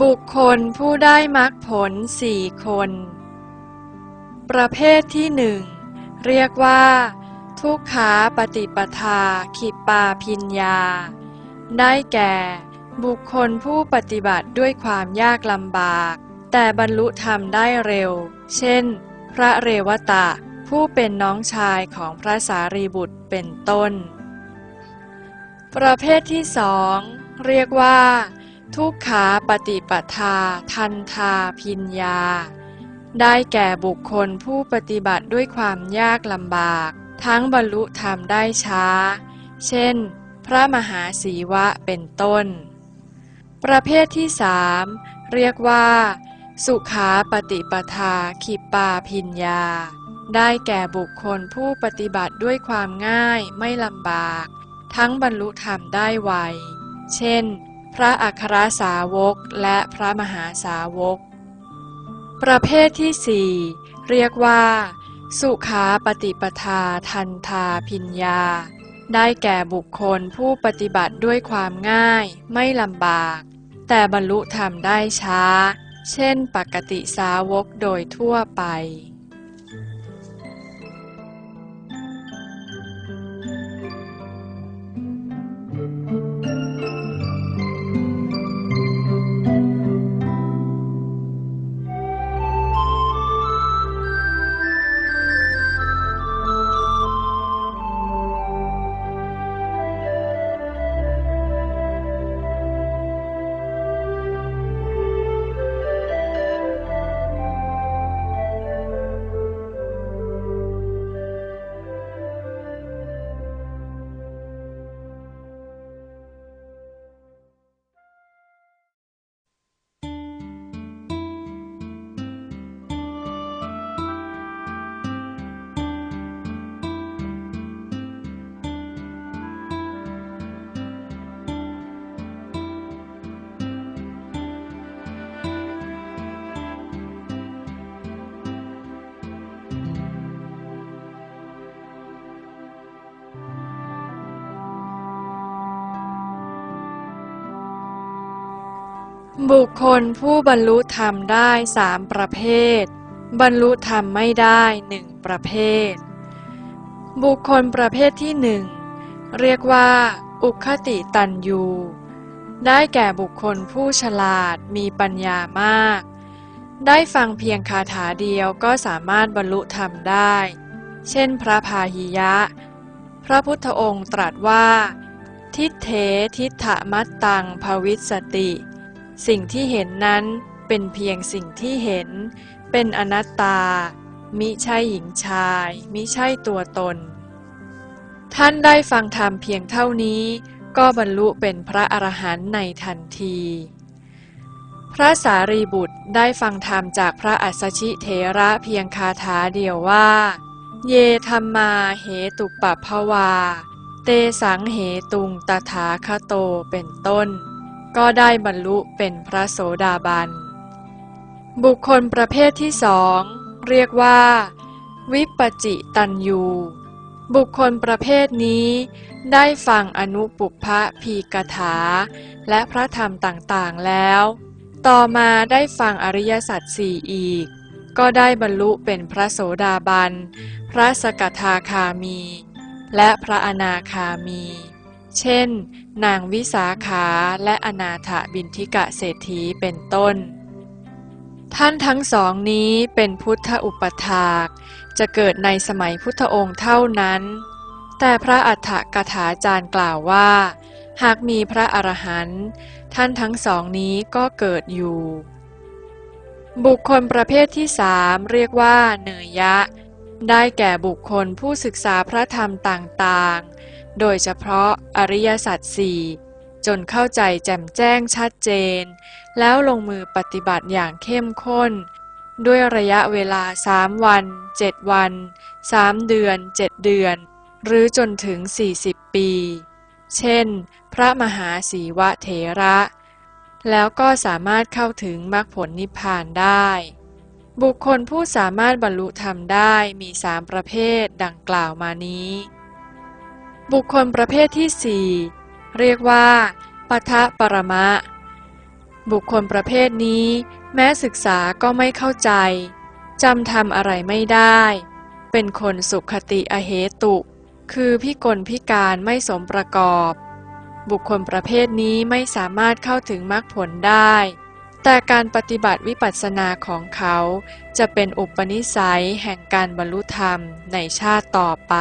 บุคคลผู้ได้มรรคผลสี่คนประเภทที่หนึ่งเรียกว่าทุกขาปฏิปทาขิปปาพิญญาได้แก่บุคคลผู้ปฏิบัติด้วยความยากลำบากแต่บรรลุธรรมได้เร็วเช่นพระเรวตะผู้เป็นน้องชายของพระสารีบุตรเป็นต้นประเภทที่สองเรียกว่าทุกขาปฏิปทาทันทาพิญญาได้แก่บุคคลผู้ปฏิบัติด้วยความยากลำบากทั้งบรรลุธรรมได้ช้าเช่นพระมหาสีวะเป็นต้นประเภทที่สามเรียกว่าสุขาปฏิปทาขิปปาพิญญาได้แก่บุคคลผู้ปฏิบัติด้วยความง่ายไม่ลำบากทั้งบรรลุธรรมได้ไวเช่นพระอัครสาวกและพระมหาสาวกประเภทที่สี่เรียกว่าสุขาปฏิปทาทันทาพิญญาได้แก่บุคคลผู้ปฏิบัติด้วยความง่ายไม่ลำบากแต่บรรลุธรรมได้ช้าเช่นปกติสาวกโดยทั่วไปบุคคลผู้บรรลุธรรมได้สามประเภทบรรลุธรรมไม่ได้หนึ่งประเภทบุคคลประเภทที่หนึ่งเรียกว่าอุคติตัญญูได้แก่บุคคลผู้ฉลาดมีปัญญามากได้ฟังเพียงคาถาเดียวก็สามารถบรรลุธรรมได้เช่นพระพาหิยะพระพุทธองค์ตรัสว่าทิฏเถทิฏฐมัตตังภวิสสติสิ่งที่เห็นนั้นเป็นเพียงสิ่งที่เห็นเป็นอนัตตามิใช่หญิงชายมิใช่ตัวตนท่านได้ฟังธรรมเพียงเท่านี้ก็บรรลุเป็นพระอรหันต์ในทันทีพระสารีบุตรได้ฟังธรรมจากพระอัสสชิเถระเพียงคาถาเดียวว่าเยธัมมาเหตุปปภวาเตสังเหตุงตถาคโตเป็นต้นก็ได้บรรลุเป็นพระโสดาบันบุคคลประเภทที่สองเรียกว่าวิปจิตัญญูบุคคลประเภทนี้ได้ฟังอนุปุพพพีกถาและพระธรรมต่างๆแล้วต่อมาได้ฟังอริยสัจสี่อีกก็ได้บรรลุเป็นพระโสดาบันพระสกทาคามีและพระอนาคามีเช่นนางวิสาขาและอนาถบิณฑิกะเศรษฐีเป็นต้นท่านทั้งสองนี้เป็นพุทธอุปถากจะเกิดในสมัยพุทธองค์เท่านั้นแต่พระอัฏฐกถาจารย์กล่าวว่าหากมีพระอรหันต์ท่านทั้งสองนี้ก็เกิดอยู่บุคคลประเภทที่สามเรียกว่าเนยยะได้แก่บุคคลผู้ศึกษาพระธรรมต่างๆโดยเฉพาะอริยสัจสี่จนเข้าใจแจ่มแจ้งชัดเจนแล้วลงมือปฏิบัติอย่างเข้มข้นด้วยระยะเวลา3 วัน 7 วัน3 เดือน 7 เดือนหรือจนถึง40 ปีเช่นพระมหาสีวะเถระแล้วก็สามารถเข้าถึงมรรคผลนิพพานได้บุคคลผู้สามารถบรรลุธรรมได้มี3 ประเภทดังกล่าวมานี้บุคคลประเภทที่4เรียกว่าปทะปรมะ บุคคลประเภทนี้แม้ศึกษาก็ไม่เข้าใจจำทำอะไรไม่ได้เป็นคนสุขติอเหตุคือพิกลพิการไม่สมประกอบบุคคลประเภทนี้ไม่สามารถเข้าถึงมรรคผลได้แต่การปฏิบัติวิปัสสนาของเขาจะเป็นอุปนิสัยแห่งการบรรลุธรรมในชาติต่อไป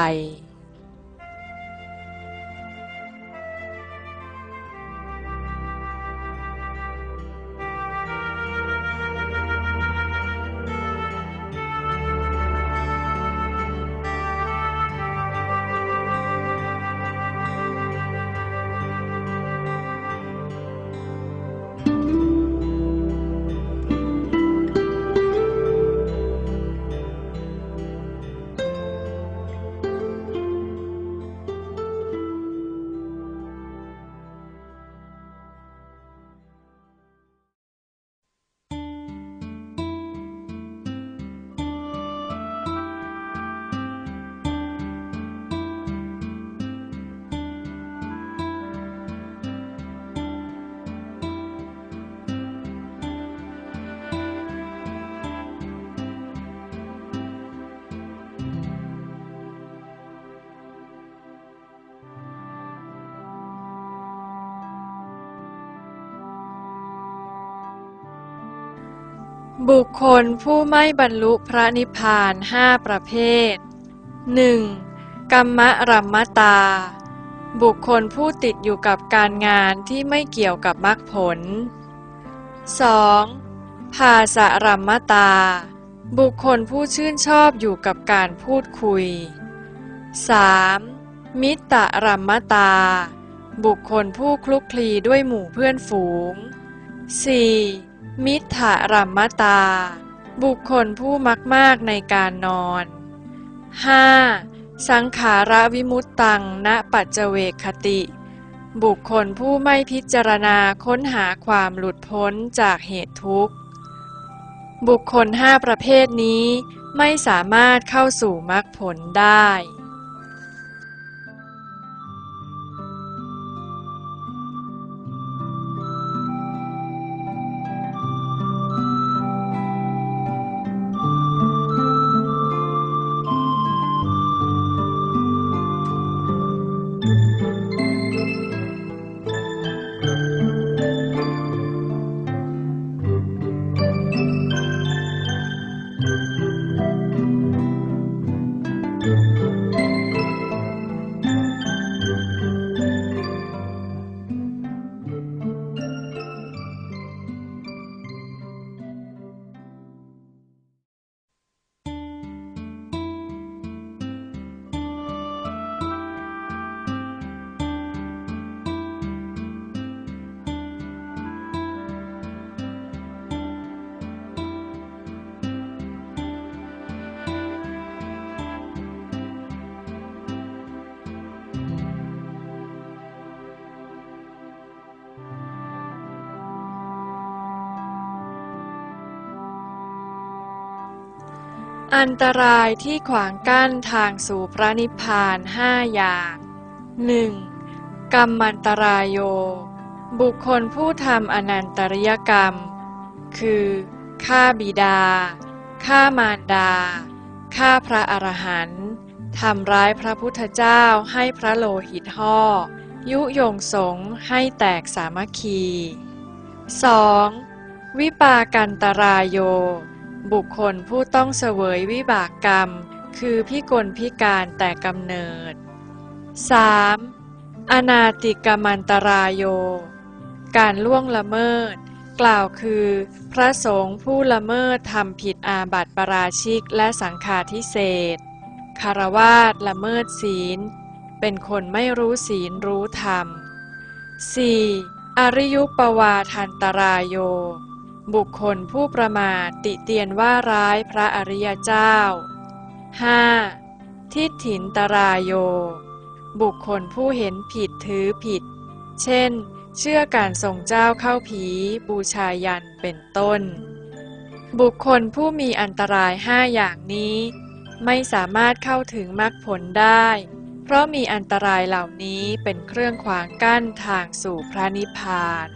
บุคคลผู้ไม่บรรลุพระนิพพาน5ประเภท 1. กัมมะรัมมตาบุคคลผู้ติดอยู่กับการงานที่ไม่เกี่ยวกับมรรคผล 2. ภาสะรัมมตาบุคคลผู้ชื่นชอบอยู่กับการพูดคุย 3. มิตตรัมมตาบุคคลผู้คลุกคลีด้วยหมู่เพื่อนฝูง 4. มิทธารัมมตาบุคคลผู้มักมากในการนอน 5. สังขารวิมุตตังณปัจเจเวคติ บุคคลผู้ไม่พิจารณาค้นหาความหลุดพ้นจากเหตุทุกข์บุคคล5ประเภทนี้ไม่สามารถเข้าสู่มรรคผลได้อันตรายที่ขวางกั้นทางสู่พระนิพพาน5อย่าง 1. กัมมันตรายโยบุคคลผู้ทำอนันตริยกรรมคือฆ่าบิดาฆ่ามารดาฆ่าพระอรหันต์ทำร้ายพระพุทธเจ้าให้พระโลหิตห่อยุยงสงฆ์ให้แตกสามัคคี 2. วิปากันตรายโยบุคคลผู้ต้องเสวยวิบากกรรมคือพิกลพิการแต่กำเนิด 3. อนาติกมันตรายโยการล่วงละเมิดกล่าวคือพระสงฆ์ผู้ละเมิดทำผิดอาบัติปาราชิกและสังฆาทิเศษคฤหัสถ์ละเมิดศีลเป็นคนไม่รู้ศีลรู้ธรรม 4. อริยุปวาทันตรายโยบุคคลผู้ประมาทติเตียนว่าร้ายพระอริยเจ้า 5. ทิฏฐินตรายโยบุคคลผู้เห็นผิดถือผิดเช่นเชื่อการส่งเจ้าเข้าผีบูชายัญเป็นต้นบุคคลผู้มีอันตราย5อย่างนี้ไม่สามารถเข้าถึงมรรคผลได้เพราะมีอันตรายเหล่านี้เป็นเครื่องขวางกั้นทางสู่พระนิพพาน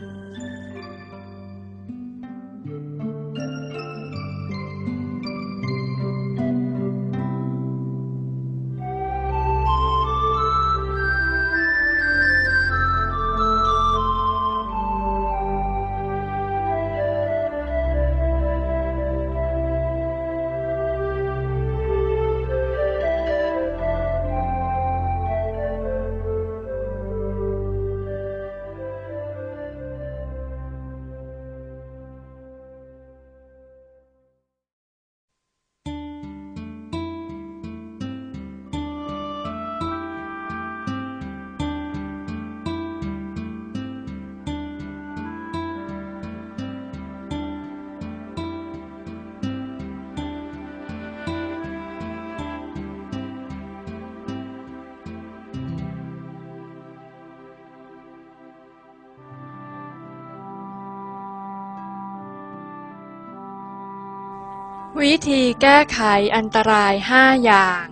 วิธีแก้ไขอันตราย5อย่าง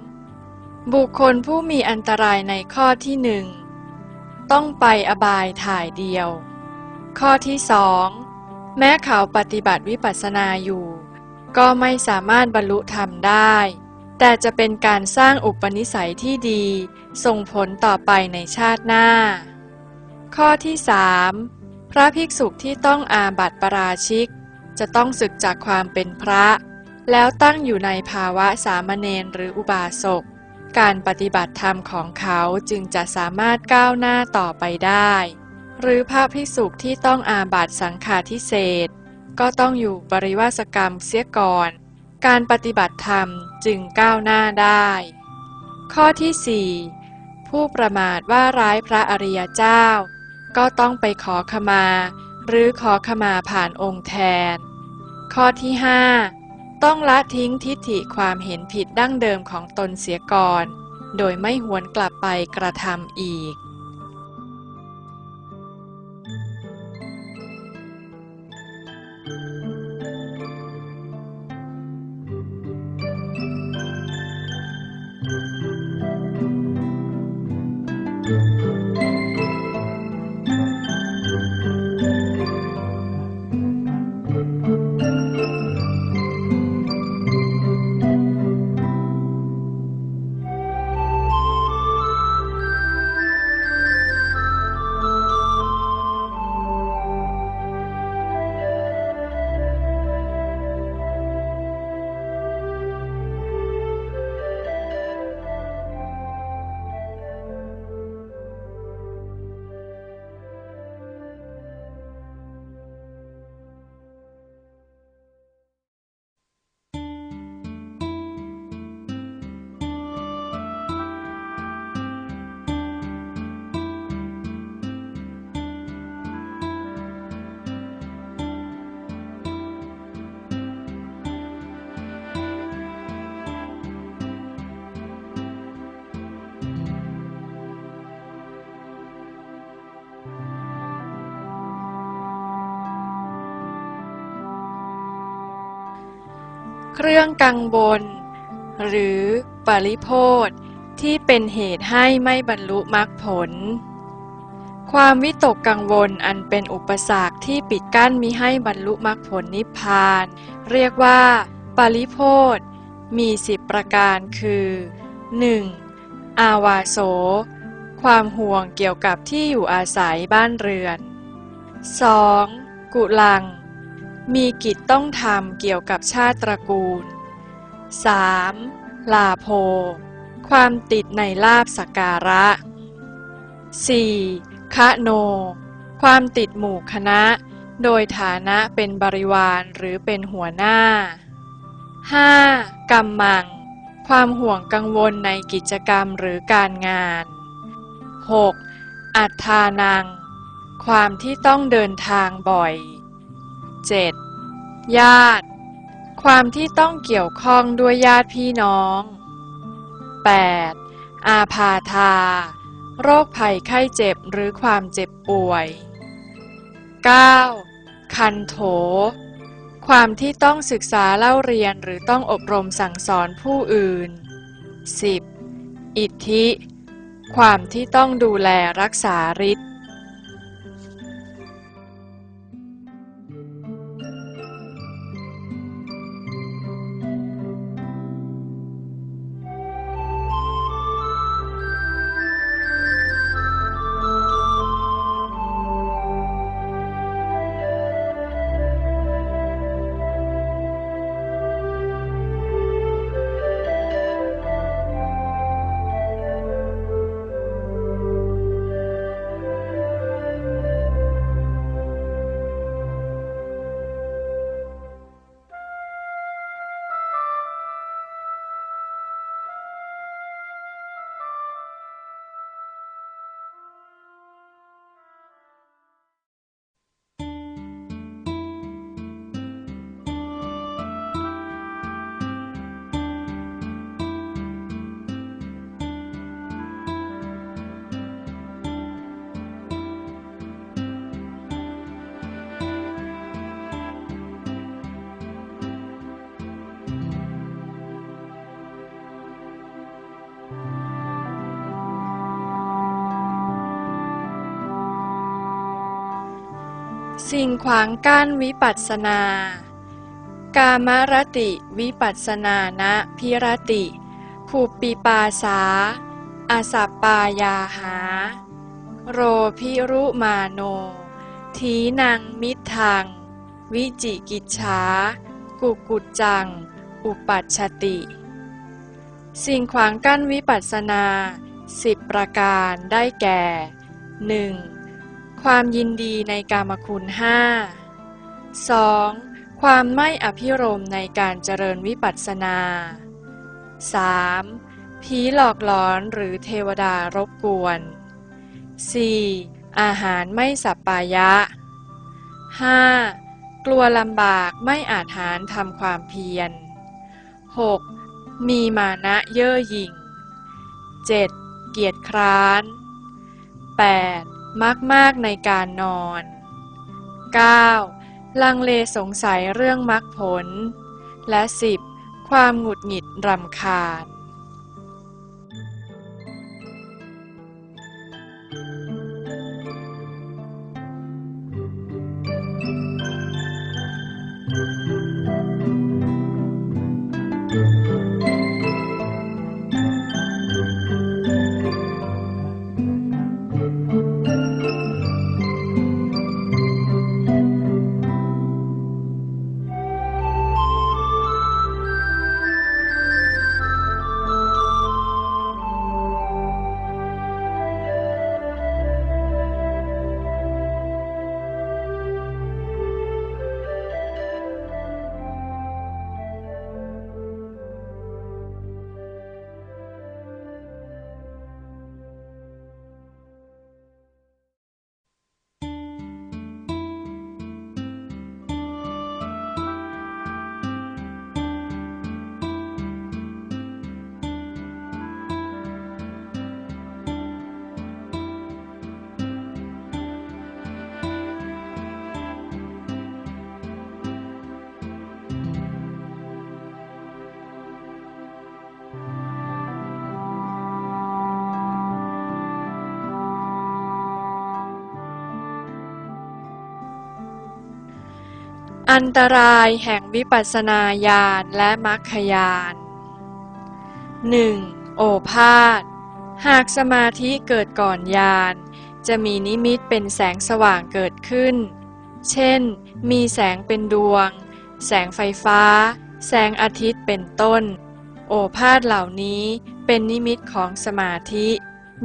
บุคคลผู้มีอันตรายในข้อที่1ต้องไปอบายถ่ายเดียว ข้อที่2แม้เขาปฏิบัติวิปัสสนาอยู่ก็ไม่สามารถบรรลุธรรมได้แต่จะเป็นการสร้างอุปนิสัยที่ดีส่งผลต่อไปในชาติหน้า ข้อที่3พระภิกษุที่ต้องอาบัติปาราชิกจะต้องสึกจากความเป็นพระแล้วตั้งอยู่ในภาวะสามเณรหรืออุบาสกการปฏิบัติธรรมของเขาจึงจะสามารถก้าวหน้าต่อไปได้หรือพระภิกษุที่ต้องอาบัติสังฆาทิเศษก็ต้องอยู่ปริวาสกรรมเสียก่อนการปฏิบัติธรรมจึงก้าวหน้าได้ ข้อที่4ผู้ประมาทว่าร้ายพระอริยเจ้าก็ต้องไปขอขมาหรือขอขมาผ่านองค์แทน ข้อที่5ต้องละทิ้งทิฏฐิความเห็นผิดดั้งเดิมของตนเสียก่อนโดยไม่หวนกลับไปกระทำอีกเครื่องกังวลหรือปริโภทที่เป็นเหตุให้ไม่บรรลุมรรคผลความวิตกกังวลอันเป็นอุปสรรคที่ปิดกั้นมิให้บรรลุมรรคผลนิพพานเรียกว่าปริโภทมี10ประการคือ 1. อาวาโสความห่วงเกี่ยวกับที่อยู่อาศัยบ้านเรือน 2. กุลังมีกิจต้องทำเกี่ยวกับชาติตระกูล 3. ลาโภความติดในลาภสักการะ 4. คะโนความติดหมู่คณะโดยฐานะเป็นบริวารหรือเป็นหัวหน้า 5. กัมมังความห่วงกังวลในกิจกรรมหรือการงาน 6. อัฏฐานังความที่ต้องเดินทางบ่อย 7. ญาติความที่ต้องเกี่ยวข้องด้วยญาติพี่น้อง 8. อาพาธาโรคภัยไข้เจ็บหรือความเจ็บป่วย 9. คันโถความที่ต้องศึกษาเล่าเรียนหรือต้องอบรมสั่งสอนผู้อื่น 10. อิทธิความที่ต้องดูแลรักษาฤทธิ์ สิ่งขวางกั้นวิปัสสนา กามรติวิปัสสนานะพิรติภูปิปาสาอสัปปายาหาโรพิรุมาโนทีนังมิทังวิจิกิจฉากุกุจจังอุปัชชติ สิ่งขวางกั้นวิปัสสนา10 ประการได้แก่ 1. ความยินดีในกามคุณ 5 2. ความไม่อภิรมย์ในการเจริญวิปัสสนา 3. ผีหลอกหลอนหรือเทวดารบกวน 4. อาหารไม่สัปปายะ 5. กลัวลำบากไม่อาจหารทำความเพียร 6. มีมานะเย่อหยิ่ง 7. เกียจคร้าน 8. มักมากในการนอน 9. ลังเลสงสัยเรื่องมรรคผล และ 10. ความหงุดหงิดรำคาญอันตรายแห่งวิปัสสนาญาณและมรรคญาณ 1. โอภาส หากสมาธิเกิดก่อนญาณจะมีนิมิตเป็นแสงสว่างเกิดขึ้น เช่น มีแสงเป็นดวง แสงไฟฟ้า แสงอาทิตย์เป็นต้น โอภาสเหล่านี้เป็นนิมิตของสมาธิ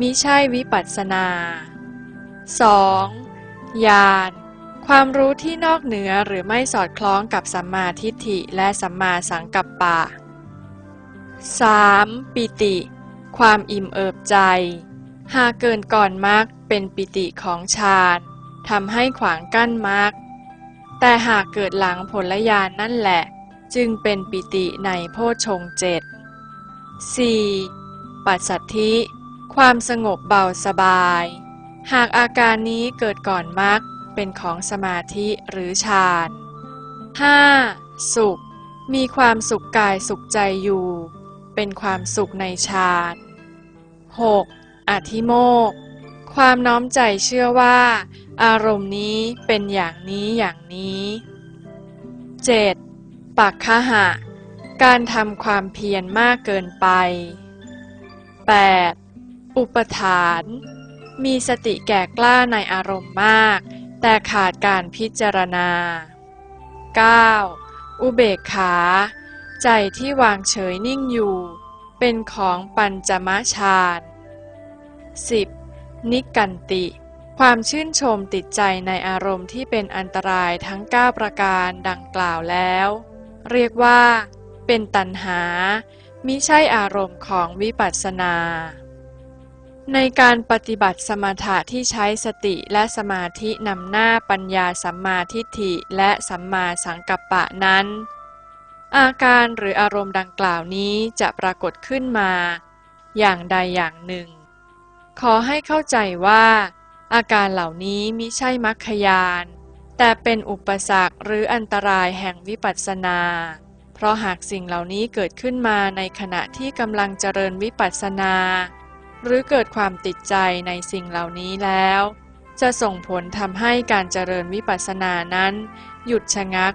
มิใช่วิปัสสนา 2. ญาณความรู้ที่นอกเหนือหรือไม่สอดคล้องกับสัมมาทิฏฐิและสัมมาสังกัปปะ 3. ปิติความอิ่มเอิบใจ หากเกินก่อนมรรคเป็นปิติของฌานทำให้ขวางกั้นมรรคแต่หากเกิดหลังผลญาณนั่นแหละจึงเป็นปิติในโพชฌงค์ 7 4. ปัสสัทธิความสงบเบาสบาย หากอาการนี้เกิดก่อนมรรคเป็นของสมาธิหรือฌาน 5. สุขมีความสุขกายสุขใจอยู่เป็นความสุขในฌาน 6. อธิโมกข์ความน้อมใจเชื่อว่าอารมณ์นี้เป็นอย่างนี้อย่างนี้ 7. ปักขหะการทำความเพียรมากเกินไป 8. อุปทานมีสติแก่กล้าในอารมณ์มากแต่ขาดการพิจารณา 9. อุเบกขาใจที่วางเฉยนิ่งอยู่เป็นของปัญจมฌาน 10. นิกขันติความชื่นชมติดใจในอารมณ์ที่เป็นอันตรายทั้ง9ประการดังกล่าวแล้วเรียกว่าเป็นตัณหามิใช่อารมณ์ของวิปัสสนาในการปฏิบัติสมถะที่ใช้สติและสมาธินำหน้าปัญญาสัมมาทิฏฐิและสัมมาสังกัปปะนั้นอาการหรืออารมณ์ดังกล่าวนี้จะปรากฏขึ้นมาอย่างใดอย่างหนึ่งขอให้เข้าใจว่าอาการเหล่านี้มิใช่มรรคญาณแต่เป็นอุปสรรคหรืออันตรายแห่งวิปัสสนาเพราะหากสิ่งเหล่านี้เกิดขึ้นมาในขณะที่กำลังเจริญวิปัสสนาหรือเกิดความติดใจในสิ่งเหล่านี้แล้ว จะส่งผลทำให้การเจริญวิปัสสนานั้นหยุดชะงัก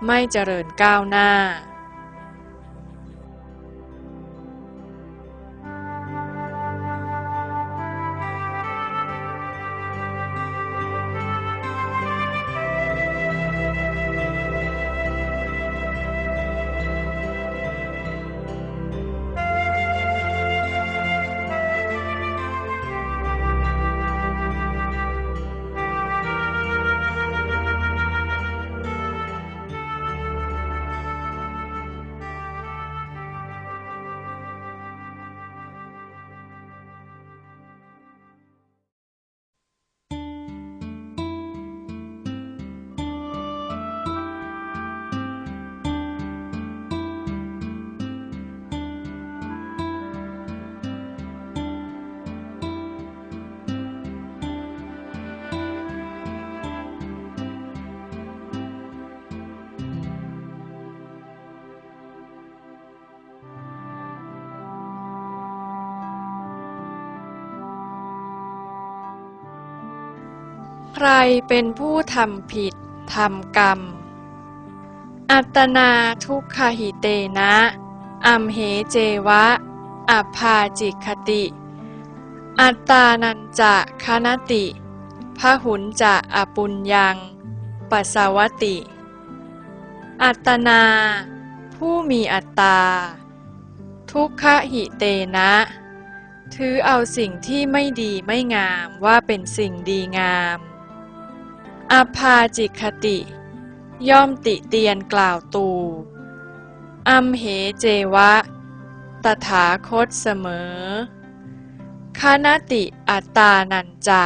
ไม่เจริญก้าวหน้าใครเป็นผู้ทำผิดทำกรรมอัตตนาทุกขหิเตนะอัมเหเจวะอัพพาจิคติ อัตตานันจะคณติพหุนจะอปุญญังปัสสาวติ อัตตนา ผู้มีอัตตา ทุกขหิเตนะถือเอาสิ่งที่ไม่ดีไม่งามว่าเป็นสิ่งดีงามอัพพาจิคติ ย่อมติเตียนกล่าวตูอัมเหเจวะตถาคตเสมอคณติอัตตานันจะ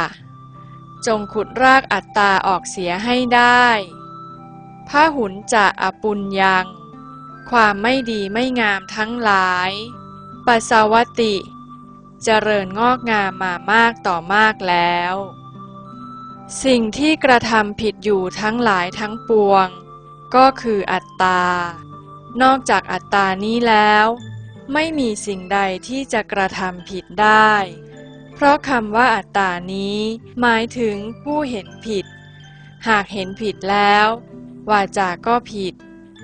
จงขุดรากอัตตาออกเสียให้ได้พหุนจะอปุญญังความไม่ดีไม่งามทั้งหลายปัสสาวติ เจริญงอกงามมามากต่อมากแล้วสิ่งที่กระทำผิดอยู่ทั้งหลายทั้งปวงก็คืออัตตานอกจากอัตตานี้แล้วไม่มีสิ่งใดที่จะกระทำผิดได้เพราะคำว่าอัตตานี้หมายถึงผู้เห็นผิดหากเห็นผิดแล้ววาจาก็ผิด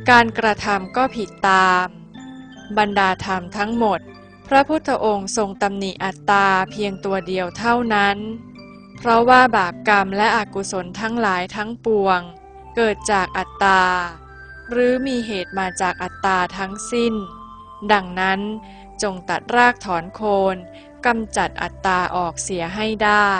การกระทำก็ผิดตามบรรดาธรรมทั้งหมดพระพุทธองค์ทรงตำหนิอัตตาเพียงตัวเดียวเท่านั้นเพราะว่าบาปกรรมและอกุศลทั้งหลายทั้งปวงเกิดจากอัตตาหรือมีเหตุมาจากอัตตาทั้งสิ้นดังนั้นจงตัดรากถอนโคนกำจัดอัตตาออกเสียให้ได้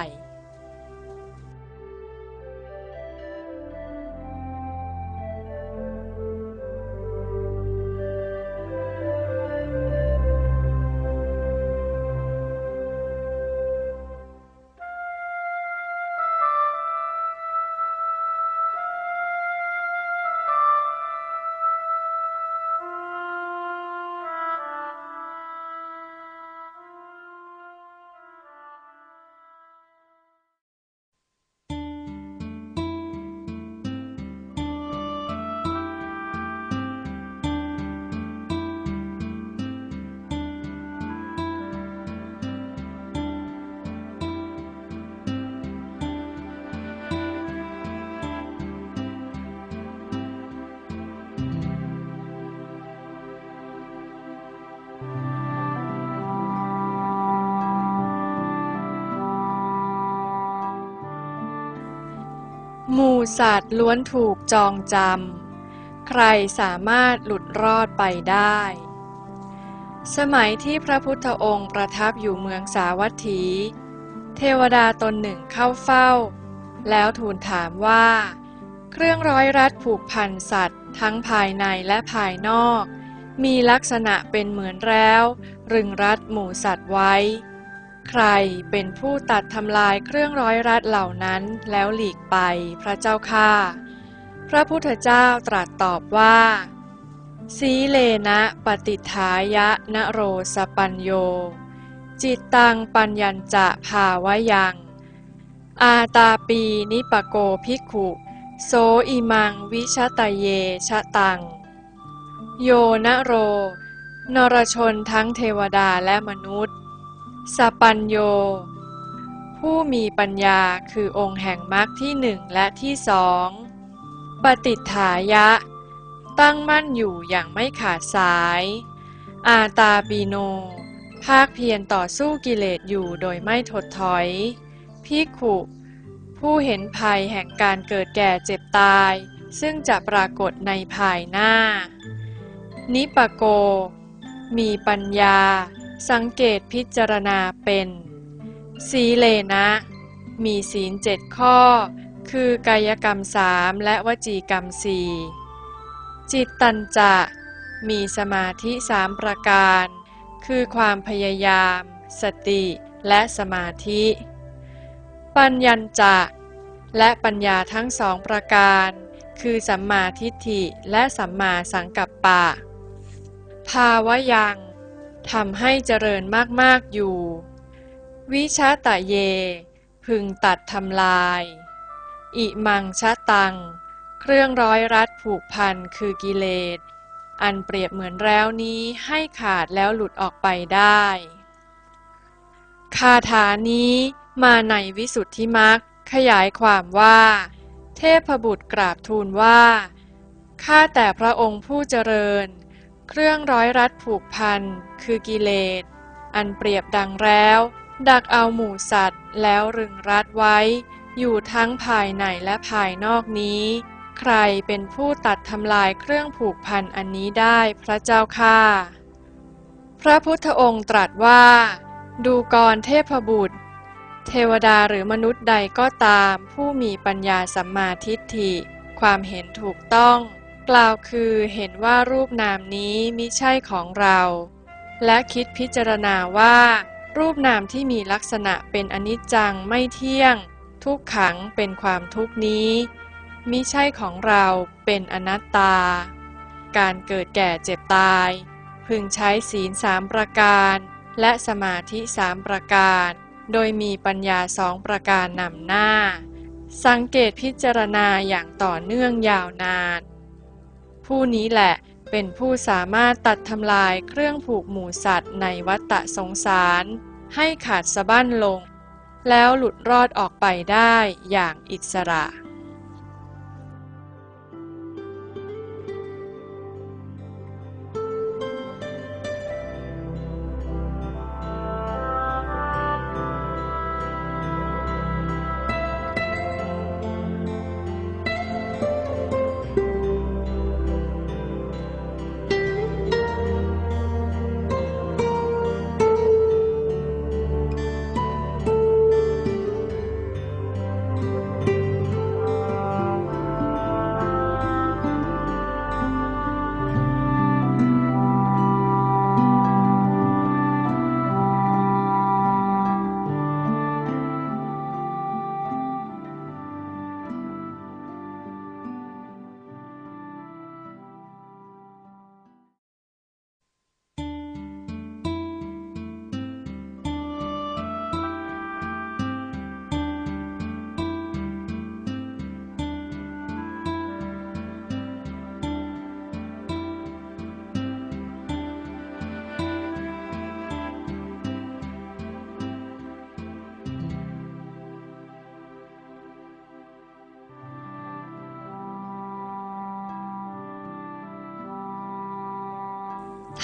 หมู่สัตว์ล้วนถูกจองจำใครสามารถหลุดรอดไปได้สมัยที่พระพุทธองค์ประทับอยู่เมืองสาวัตถีเทวดาตนหนึ่งเข้าเฝ้าแล้วทูลถามว่าเครื่องร้อยรัดผูกพันสัตว์ทั้งภายในและภายนอกมีลักษณะเป็นเหมือนแร้วรึงรัดหมู่สัตว์ไว้ใครเป็นผู้ตัดทำลายเครื่องร้อยรัดเหล่านั้นแล้วหลีกไปพระเจ้าข้าพระพุทธเจ้าตรัสตอบว่าสีเลนะปฏิทายะนโรสปัญโยจิตตังปัญญัญจะภาวยังอาตาปีนิปโกภิกขุโสอิมังวิชตเยชะตังโยนโรนรชนทั้งเทวดาและมนุษย์สปัญโย ผู้มีปัญญาคือองค์แห่งมรรคที่หนึ่งและที่สองปฏิฏฐายะตั้งมั่นอยู่อย่างไม่ขาดสายอาตาปีโนภาคเพียรต่อสู้กิเลสอยู่โดยไม่ถดถอยภิกขุผู้เห็นภัยแห่งการเกิดแก่เจ็บตายซึ่งจะปรากฏในภายหน้านิปโกมีปัญญาสังเกตพิจารณาเป็นสีเลนะมีศีล7 ข้อคือกายกรรม3และวจีกรรม4จิตตัญจะมีสมาธิ3 ประการคือความพยายามสติและสมาธิปัญญัญจะและปัญญาทั้ง2 ประการคือสัมมาทิฏฐิและสัมมาสังกัปปะภาวยังทำให้เจริญมากๆอยู่วิชาตะเยพึงตัดทำลายอิมังชะตังเครื่องร้อยรัดผูกพันคือกิเลสอันเปรียบเหมือนแร้วนี้ให้ขาดแล้วหลุดออกไปได้คาถานี้มาในวิสุทธิมรรคขยายความว่าเทพบุตรกราบทูลว่าข้าแต่พระองค์ผู้เจริญเครื่องร้อยรัดผูกพันคือกิเลสอันเปรียบดังแล้วดักเอาหมู่สัตว์แล้วรึงรัดไว้อยู่ทั้งภายในและภายนอกนี้ใครเป็นผู้ตัดทำลายเครื่องผูกพันอันนี้ได้พระเจ้าข้าพระพุทธองค์ตรัสว่าดูก่อนเทพบุตรเทวดาหรือมนุษย์ใดก็ตามผู้มีปัญญาสัมมาทิฏฐิความเห็นถูกต้องกล่าวคือเห็นว่ารูปนามนี้มิใช่ของเราและคิดพิจารณาว่ารูปนามที่มีลักษณะเป็นอนิจจังไม่เที่ยงทุกขังเป็นความทุกข์นี้มิใช่ของเราเป็นอนัตตาการเกิดแก่เจ็บตายพึงใช้ศีล3 ประการและสมาธิ3 ประการโดยมีปัญญา2 ประการนำหน้าสังเกตพิจารณาอย่างต่อเนื่องยาวนานผู้นี้แหละเป็นผู้สามารถตัดทำลายเครื่องผูกหมู่สัตว์ในวัฏสงสารให้ขาดสะบั้นลงแล้วหลุดรอดออกไปได้อย่างอิสระ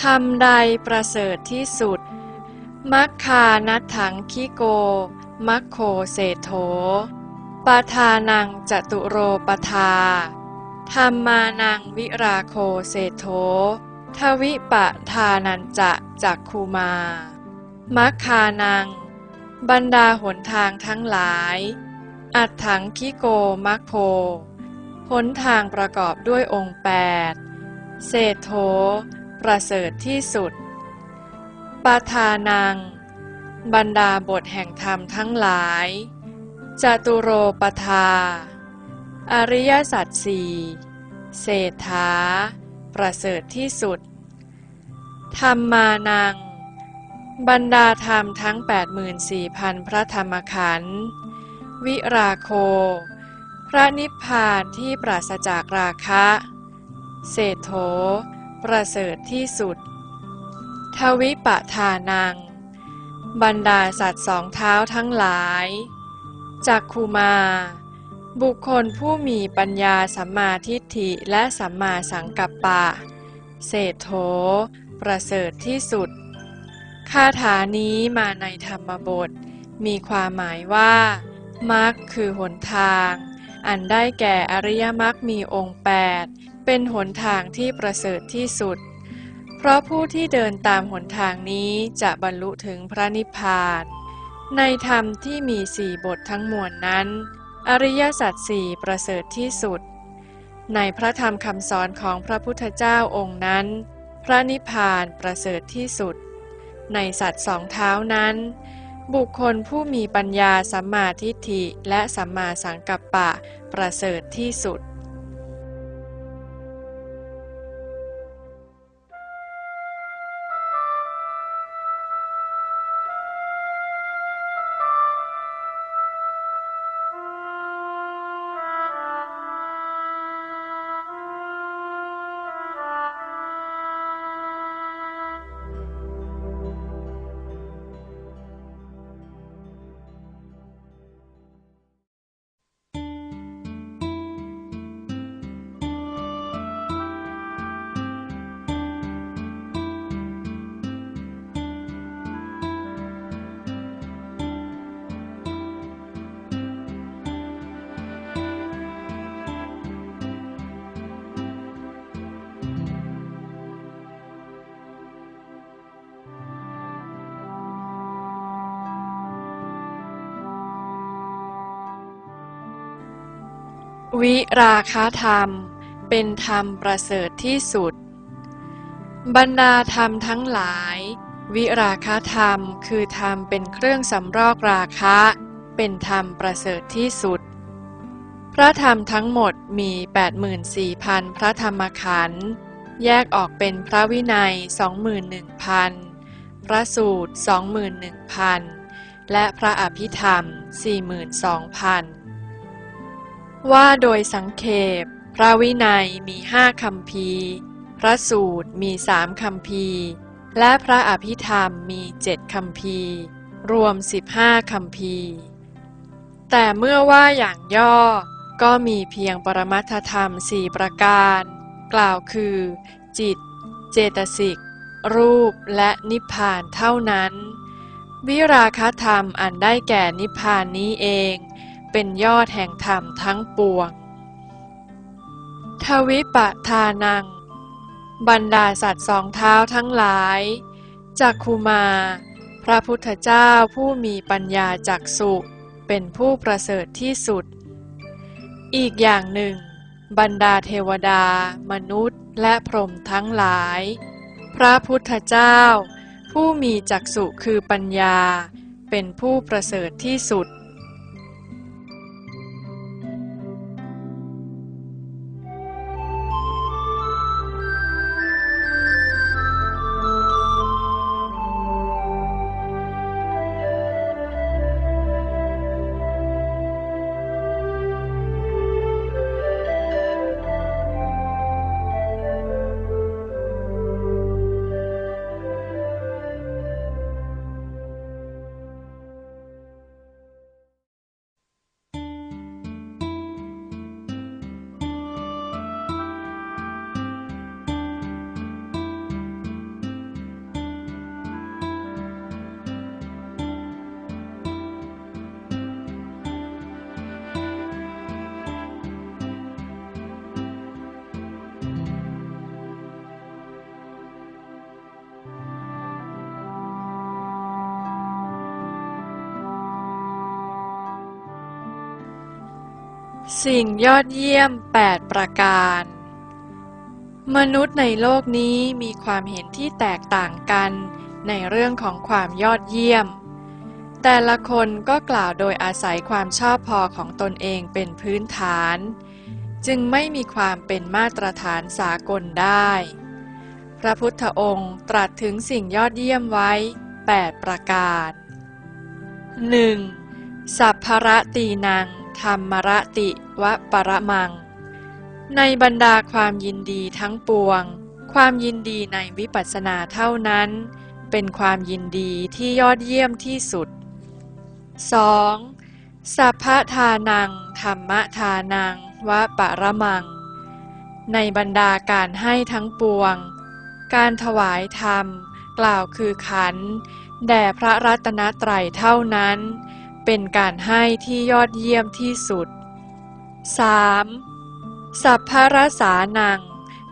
ธรรมใดประเสริฐที่สุดมัคคานัตถังคิโกมัคโคเศรษโธปาทานังจตุโรปทาธัมมานังวิราโคเศรษโธทวิปทานันจะจักคูมามัคคานังบรรดาหนทางทั้งหลายอัตถังคิโกมัคโคหนทางประกอบด้วยองค์8เศรษโธประเสริฐที่สุดปาทานังบรรดาบทแห่งธรรมทั้งหลายจตุโรปทาอริยสัจ4เศรษฐาประเสริฐที่สุดธัมมานังบรรดาธรรมทั้ง 84,000 พระธรรมขันธ์วิราโคพระนิพพานที่ปราศจากราคะเศรษโธประเสริฐที่สุดทวิปทานัง บรรดาสัตว์สองเท้าทั้งหลายจักขุมาบุคคลผู้มีปัญญาสัมมาทิฏฐิและสัมมาสังกัปปะเศรษโธประเสริฐที่สุดคาถานี้มาในธรรมบทมีความหมายว่ามรรคคือหนทางอันได้แก่อริยมรรคมีองค์8เป็นหนทางที่ประเสริฐที่สุดเพราะผู้ที่เดินตามหนทางนี้จะบรรลุถึงพระนิพพานในธรรมที่มี4 บททั้งมวลนั้นอริยสัจสี่ประเสริฐที่สุดในพระธรรมคำสอนของพระพุทธเจ้าองค์นั้นพระนิพพานประเสริฐที่สุดในสัตว์สองเท้านั้นบุคคลผู้มีปัญญาสัมมาทิฏฐิและสัมมาสังกัปปะประเสริฐที่สุดวิราคะธรรมเป็นธรรมประเสริฐที่สุดบรรดาธรรมทั้งหลายวิราคะธรรมคือธรรมเป็นเครื่องสำรอกราคะเป็นธรรมประเสริฐที่สุดพระธรรมทั้งหมดมี 84,000 พระธรรมขันธ์แยกออกเป็นพระวินัย 21,000 พระสูตร 21,000 และพระอภิธรรม 42,000ว่าโดยสังเขปพระวินัยมี5 คัมภีร์พระสูตรมี3 คัมภีร์และพระอภิธรรมมี7 คัมภีร์รวม15 คัมภีร์แต่เมื่อว่าอย่างย่อก็มีเพียงปรมัตถธรรม4 ประการกล่าวคือจิตเจตสิกรูปและนิพพานเท่านั้นวิราคะธรรมอันได้แก่นิพพานนี้เองเป็นยอดแห่งธรรมทั้งปวงทวิปทานังบรรดาสัตว์สองเท้าทั้งหลายจักขุมาพระพุทธเจ้าผู้มีปัญญาจักษุเป็นผู้ประเสริฐที่สุดอีกอย่างหนึ่งบรรดาเทวดามนุษย์และพรหมทั้งหลายพระพุทธเจ้าผู้มีจักษุคือปัญญาเป็นผู้ประเสริฐที่สุดสิ่งยอดเยี่ยม8 ประการมนุษย์ในโลกนี้มีความเห็นที่แตกต่างกันในเรื่องของความยอดเยี่ยมแต่ละคนก็กล่าวโดยอาศัยความชอบพอของตนเองเป็นพื้นฐานจึงไม่มีความเป็นมาตรฐานสากลได้พระพุทธองค์ตรัสถึงสิ่งยอดเยี่ยมไว้8 ประการ 1. สัพพรตีนังธรรมรติวะปรมังในบรรดาความยินดีทั้งปวงความยินดีในวิปัสสนาเท่านั้น เป็นความยินดีที่ยอดเยี่ยมที่สุด 2. สัพพทานังธรรมทานังวะปะระมังในบรรดาการให้ทั้งปวงการถวายธรรมกล่าวคือขันธ์แด่พระรัตนตรัยเท่านั้นเป็นการให้ที่ยอดเยี่ยมที่สุด 3. สัพพรสานัง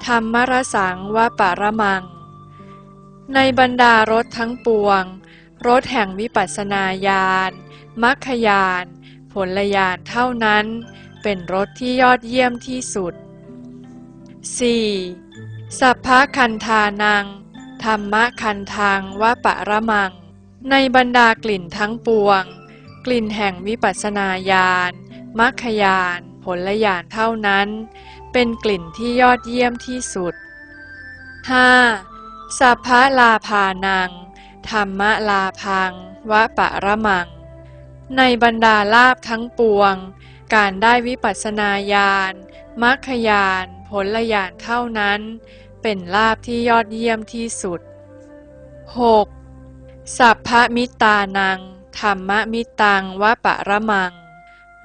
ธรรมรสังวะปะระมังในบรรดารสทั้งปวงรสแห่งวิปัสสนาญาณมรรคญาณผลญาณเท่านั้นเป็นรสที่ยอดเยี่ยมที่สุด 4. สัพพคันธานังธรรมคันธังวะปะระมังในบรรดากลิ่นทั้งปวงกลิ่นแห่งวิปัสสนาญาณมรรคญาณผลญาณเท่านั้นเป็นกลิ่นที่ยอดเยี่ยมที่สุด 5. สัพพลาภานังธรรมลาพังวะปะระมังในบรรดาลาภทั้งปวงการได้วิปัสสนาญาณมรรคญาณผลญาณเท่านั้นเป็นลาภที่ยอดเยี่ยมที่สุด 6. สัพพมิตานังธรรมมิตังวะปะระมัง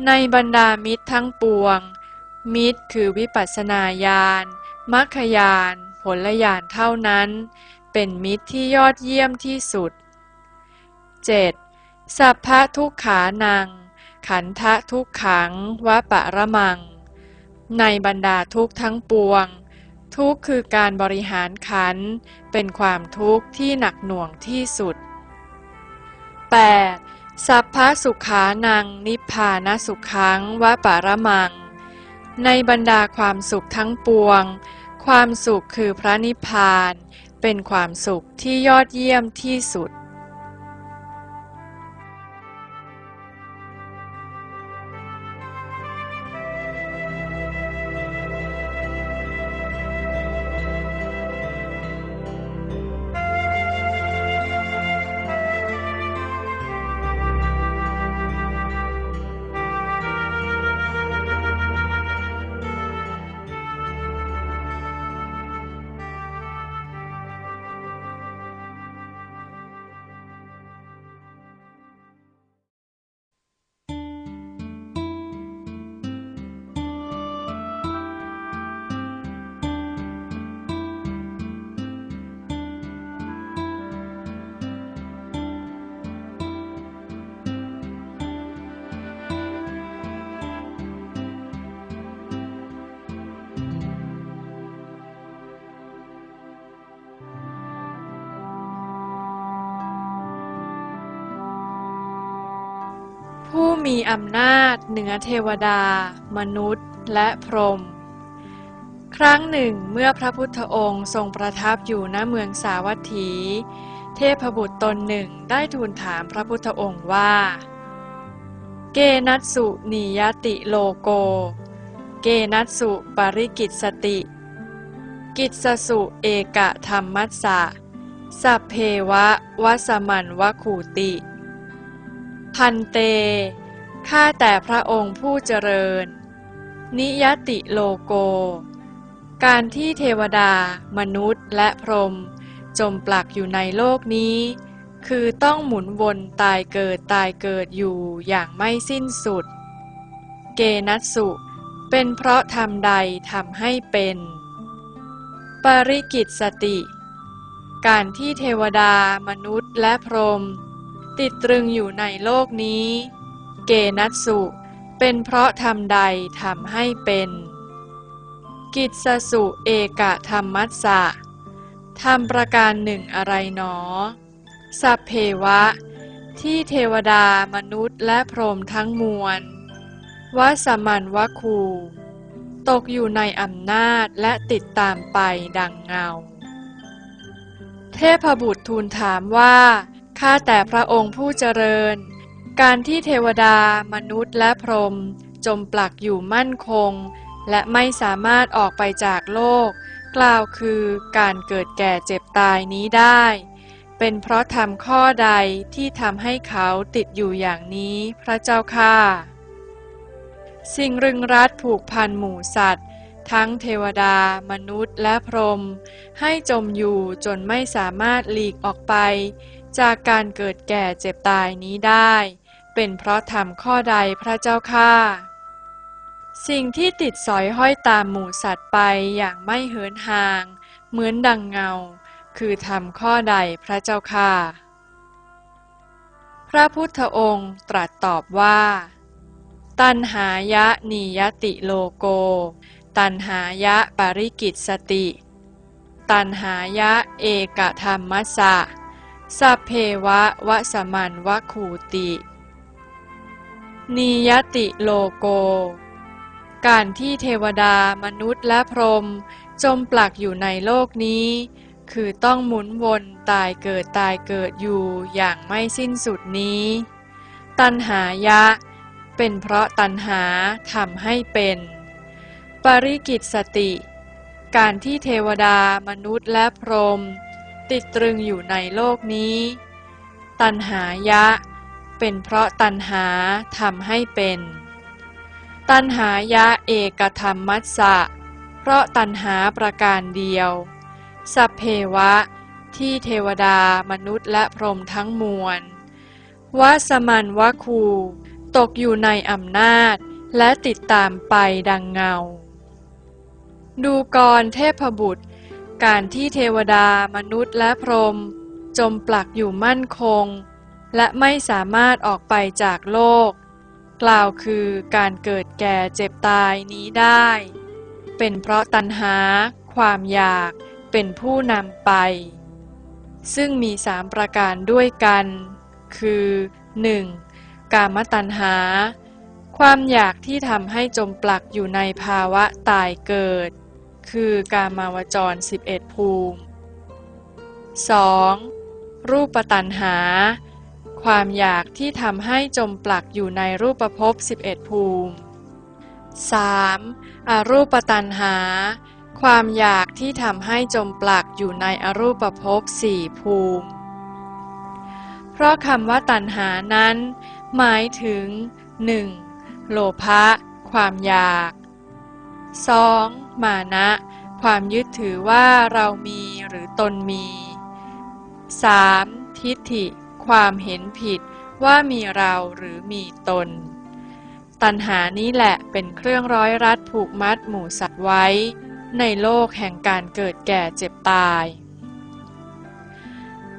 ในบรรดามิตรทั้งปวงมิตรคือวิปัสสนาญาณมรรคญาณผลญาณเท่านั้นเป็นมิตรที่ยอดเยี่ยมที่สุด 7. สัพพทุกขานังขันธทุกขังวะปะระมังในบรรดาทุกข์ทั้งปวงทุกข์คือการบริหารขันธ์เป็นความทุกข์ที่หนักหน่วงที่สุด 8. สัพพสุขานังนิพพานสุขังวะปะระมังในบรรดาความสุขทั้งปวงความสุขคือพระนิพพานเป็นความสุขที่ยอดเยี่ยมที่สุดผู้มีอำนาจเหนือเทวดามนุษย์และพรหมครั้งหนึ่งเมื่อพระพุทธองค์ทรงประทับอยู่ณเมืองสาวัตถีเทพบุตรตนหนึ่งได้ทูลถามพระพุทธองค์ว่าเกนัสสุนิยติโลโกเกนัสสุปริกิตสติกิจสสุเอกธรรมัสสะสัพเพวะวัสมันวคูติพันเตข้าแต่พระองค์ผู้เจริญนิยติโลโกการที่เทวดามนุษย์และพรหมจมปลักอยู่ในโลกนี้คือต้องหมุนวนตายเกิดอยู่อย่างไม่สิ้นสุดเกนัสสุเป็นเพราะธรรมใดทำให้เป็นปริกิตสติการที่เทวดามนุษย์และพรหมติดตรึงอยู่ในโลกนี้เกนัสสุเป็นเพราะธรรมใดทำให้เป็นกิจสสุเอกธรรมัสสะธรรมประการหนึ่งอะไรหนอสัพเพวะที่เทวดามนุษย์และพรหมทั้งมวลวสมันวคูตกอยู่ในอำนาจและติดตามไปดังเงาเทพบุตรทูลถามว่าข้าแต่พระองค์ผู้เจริญการที่เทวดามนุษย์และพรหมจมปลักอยู่มั่นคงและไม่สามารถออกไปจากโลกกล่าวคือการเกิดแก่เจ็บตายนี้ได้เป็นเพราะธรรมข้อใดที่ทำให้เขาติดอยู่อย่างนี้พระเจ้าข้าสิ่งรึงรัดผูกพันหมู่สัตว์ ทั้งเทวดามนุษย์และพรหมให้จมอยู่จนไม่สามารถหลีกออกไปจากการเกิดแก่เจ็บตายนี้ได้เป็นเพราะธรรมข้อใดพระเจ้าข้าสิ่งที่ติดสอยห้อยตามหมู่สัตว์ไปอย่างไม่เหินห่างเหมือนดังเงาคือธรรมข้อใดพระเจ้าข้าพระพุทธองค์ตรัสตอบว่าตัณหายะนิยติโลโกตัณหายะปริกิตสติตัณหายะเอกธรรมัสสะสัพเพวะวะสมันวะคูตินิยติโลโกการที่เทวดามนุษย์และพรหมจมปลักอยู่ในโลกนี้คือต้องหมุนวนตายเกิดอยู่อย่างไม่สิ้นสุดนี้ตัณหายะเป็นเพราะตัณหาทำให้เป็นปริกิตสติการที่เทวดามนุษย์และพรหมติดตรึงอยู่ในโลกนี้ตัณหายะเป็นเพราะตัณหาทำให้เป็นตัณหายะเอกธรรมัสสะเพราะตัณหาประการเดียวสัพเพวะที่เทวดามนุษย์และพรหมทั้งมวลวะสมันวะคูตกอยู่ในอำนาจและติดตามไปดังเงาดูกรเทพบุตรการที่เทวดามนุษย์และพรหมจมปลักอยู่มั่นคงและไม่สามารถออกไปจากโลกกล่าวคือการเกิดแก่เจ็บตายนี้ได้เป็นเพราะตัณหาความอยากเป็นผู้นำไปซึ่งมี3ประการด้วยกันคือ 1. กามตัณหาความอยากที่ทำให้จมปลักอยู่ในภาวะตายเกิดคือกามาวจร11ภูมิ 2. รูปตัณหาความอยากที่ทำให้จมปลักอยู่ในรูปภพ11ภูมิ 3. อรูปตัณหาความอยากที่ทำให้จมปลักอยู่ในอรูปภพ4ภูมิเพราะคำว่าตัณหานั้นหมายถึง 1. โลภะความอยาก 2. มานะความยึดถือว่าเรามีหรือตนมี 3. ทิฏฐิความเห็นผิดว่ามีเราหรือมีตนตัณหานี้แหละเป็นเครื่องร้อยรัดผูกมัดหมู่สัตว์ไว้ในโลกแห่งการเกิดแก่เจ็บตาย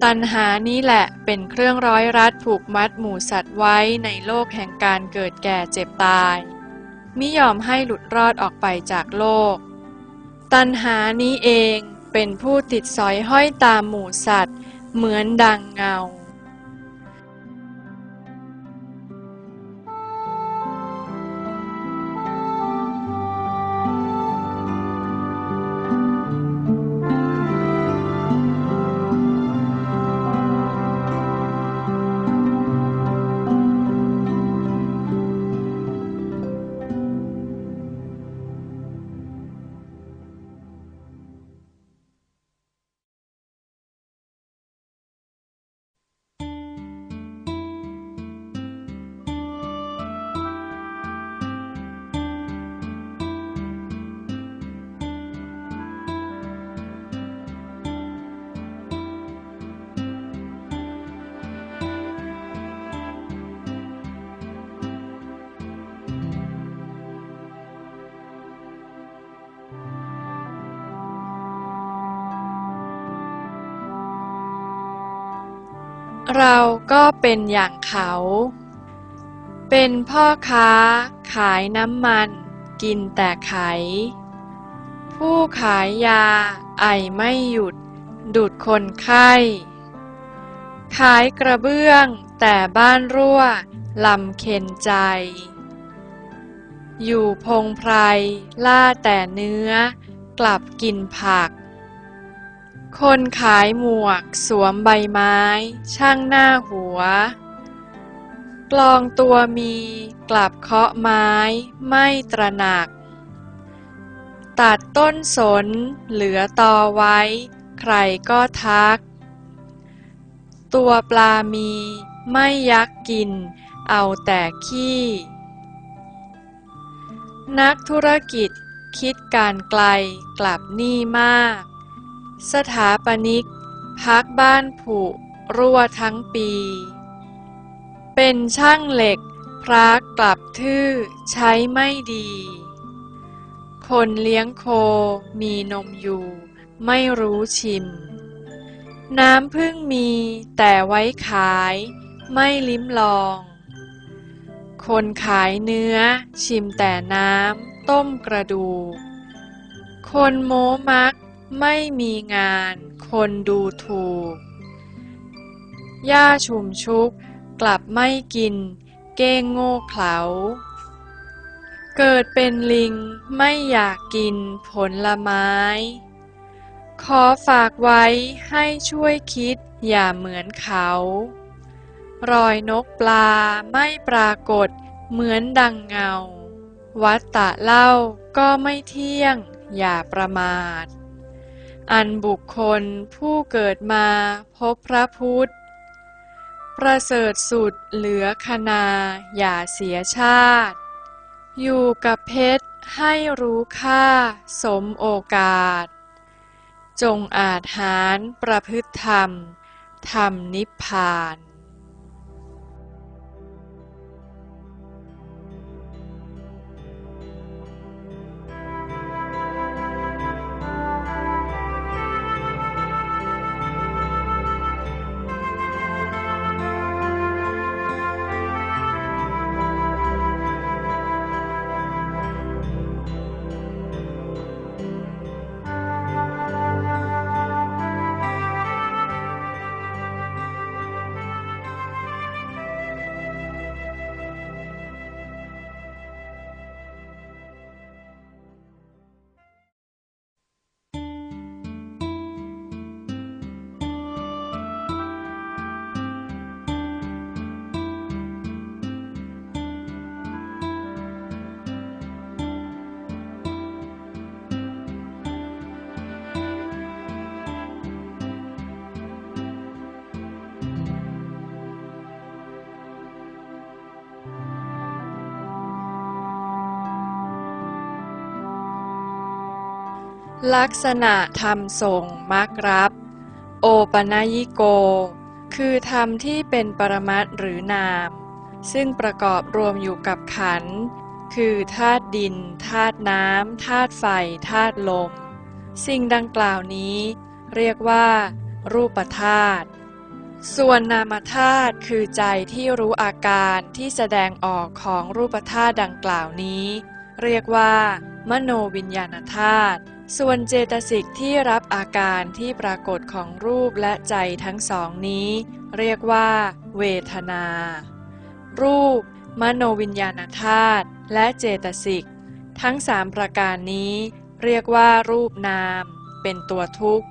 ตัณหานี้แหละเป็นเครื่องร้อยรัดผูกมัดหมู่สัตว์ไว้ในโลกแห่งการเกิดแก่เจ็บตายมิยอมให้หลุดรอดออกไปจากโลกตัณหานี้เองเป็นผู้ติดสอยห้อยตามหมู่สัตว์เหมือนดังเงาเราก็เป็นอย่างเขาเป็นพ่อค้าขายน้ำมันกินแต่ไขผู้ขายยาไอไม่หยุดดุจคนไข้ขายกระเบื้องแต่บ้านรั่วลำเค็ญใจอยู่พงไพรล่าแต่เนื้อกลับกินผักคนขายหมวกสวมใบไม้ช่างหน้าหัวกลองตัวมีกลับเคาะไม้ไม่ตระหนักตัดต้นสนเหลือตอไว้ใครก็ทักตัวปลามีไม่ยักกินเอาแต่ขี้นักธุรกิจ คิดการไกลกลับหนี้มาก สถาปนิกพักบ้านผุรั่วทั้งปี เป็นช่างเหล็กพระกลับทื่อใช้ไม่ดี คนเลี้ยงโคมีนมอยู่ไม่รู้ชิม น้ำพึ่งมีแต่ไว้ขายไม่ลิ้มลอง คนขายเนื้อชิมแต่น้ำต้มกระดูก คนโม้มักไม่มีงานคนดูถูก หญ้าชุมชุกกลับไม่กินเก้งโง่เขลา เกิดเป็นลิงไม่อยากกินผลไม้ ขอฝากไว้ให้ช่วยคิดอย่าเหมือนเขา รอยนกปลาไม่ปรากฏเหมือนดังเงา วัฏฏะเล่าก็ไม่เที่ยงอย่าประมาท อันบุคคลผู้เกิดมาพบพระพุทธ ประเสริฐสุดเหลือคนาอย่าเสียชาติ อยู่กับเพชรให้รู้ค่าสมโอกาส จงอาจหาญประพฤติธรรมธรรมนิพพาน ลักษณะธรรมส่งมักรับ โอปนยิโก คือธรรมที่เป็นปรมัตถ์หรือนาม ซึ่งประกอบรวมอยู่กับขันธ์คือธาตุดินธาตุน้ำธาตุไฟธาตุลม สิ่งดังกล่าวนี้เรียกว่ารูปธาตุ ส่วนนามธาตุคือใจที่รู้อาการที่แสดงออกของรูปธาตุดังกล่าวนี้เรียกว่ามโนวิญญาณธาตุ ส่วนเจตสิกที่รับอาการที่ปรากฏของรูปและใจทั้งสองนี้เรียกว่าเวทนา รูปมโนวิญญาณธาตุและเจตสิกทั้งสามประการนี้เรียกว่ารูปนามเป็นตัวทุกข์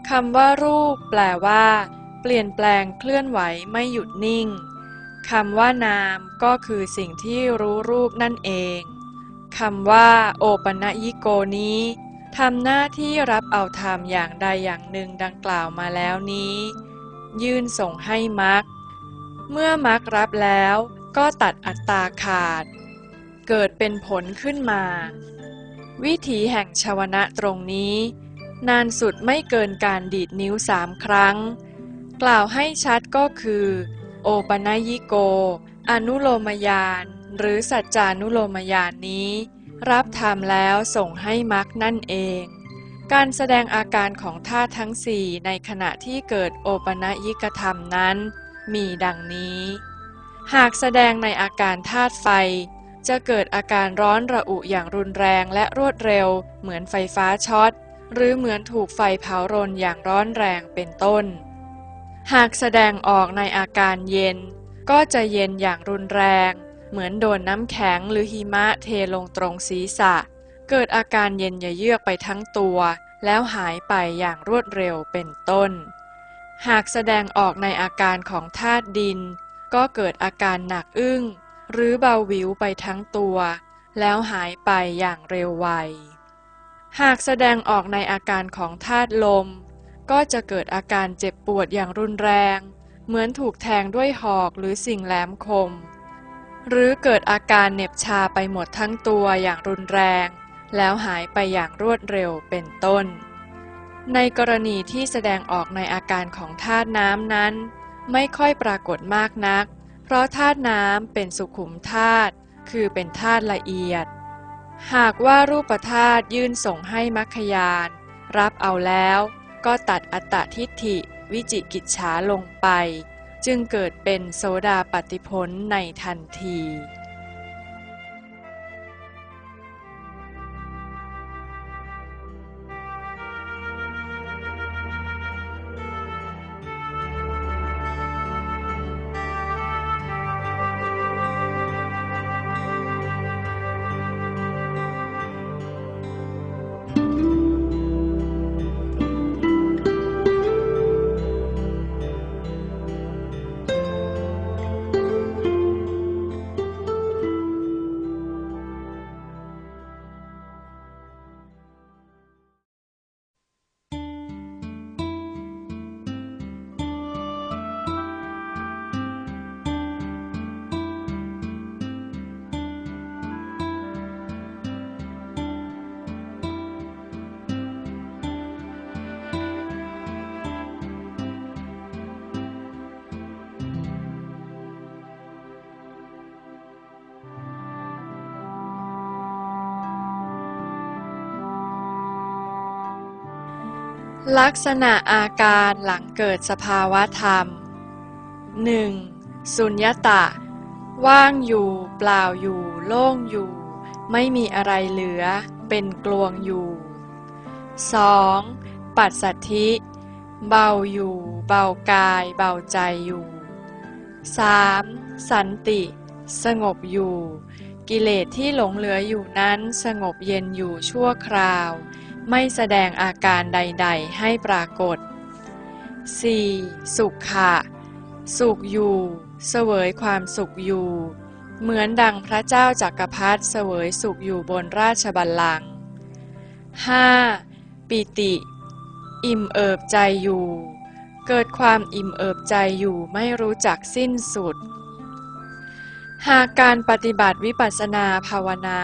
คำว่ารูปแปลว่าเปลี่ยนแปลงเคลื่อนไหวไม่หยุดนิ่งคำว่านามก็คือสิ่งที่รู้รูปนั่นเองคำว่าโอปนยิโกนี้ทำหน้าที่รับเอาธรรมอย่างใดอย่างหนึ่งดังกล่าวมาแล้วนี้ยื่นส่งให้มรรคเมื่อมรรครับแล้วก็ตัดอัตตาขาดเกิดเป็นผลขึ้นมาวิถีแห่งชวนะตรงนี้นานสุดไม่เกินการดีดนิ้ว3 ครั้งกล่าวให้ชัดก็คือโอปนยิโกอนุโลมญาณหรือสัจจานุโลมญาณนี้รับธรรมแล้วส่งให้มรรคนั่นเองการแสดงอาการของธาตุทั้งสี่ในขณะที่เกิดโอปนยิกธรรมนั้นมีดังนี้หากแสดงในอาการธาตุไฟจะเกิดอาการร้อนระอุอย่างรุนแรงและรวดเร็วเหมือนไฟฟ้าช็อตหรือเหมือนถูกไฟเผารนอย่างร้อนแรงเป็นต้นหากแสดงออกในอาการเย็นก็จะเย็นอย่างรุนแรงเหมือนโดนน้ำแข็งหรือหิมะเทลงตรงศีรษะเกิดอาการเย็นเยือกไปทั้งตัวแล้วหายไปอย่างรวดเร็วเป็นต้นหากแสดงออกในอาการของธาตุดินก็เกิดอาการหนักอึ้งหรือเบาหวิวไปทั้งตัวแล้วหายไปอย่างเร็วไวหากแสดงออกในอาการของธาตุลมก็จะเกิดอาการเจ็บปวดอย่างรุนแรงเหมือนถูกแทงด้วยหอกหรือสิ่งแหลมคมหรือเกิดอาการเหน็บชาไปหมดทั้งตัวอย่างรุนแรง แล้วหายไปอย่างรวดเร็วเป็นต้นในกรณีที่แสดงออกในอาการของธาตุน้ำนั้นไม่ค่อยปรากฏมากนักเพราะธาตุน้ำเป็นสุขุมธาตุคือเป็นธาตุละเอียดหากว่ารูปธาตุยื่นส่งให้มัคคยานรับเอาแล้วก็ตัดอัตตทิฏฐิวิจิกิจฉาลงไปจึงเกิดเป็นโสดาปัตติผลในทันทีลักษณะอาการหลังเกิดสภาวะธรรม 1. สุญญตะว่างอยู่เปล่าอยู่โล่งอยู่ไม่มีอะไรเหลือเป็นกลวงอยู่ 2. ปัสสัทธิเบาอยู่เบากายเบาใจอยู่ 3. สันติสงบอยู่กิเลสที่หลงเหลืออยู่นั้นสงบเย็นอยู่ชั่วคราวไม่แสดงอาการใดๆให้ปรากฏ 4. สุขะสุขอยู่เสวยความสุขอยู่เหมือนดังพระเจ้าจักรพรรดิเสวยสุขอยู่บนราชบัลลังก์ 5. ปิติอิ่มเอิบใจอยู่เกิดความอิ่มเอิบใจอยู่ไม่รู้จักสิ้นสุดหากการปฏิบัติวิปัสสนาภาวนา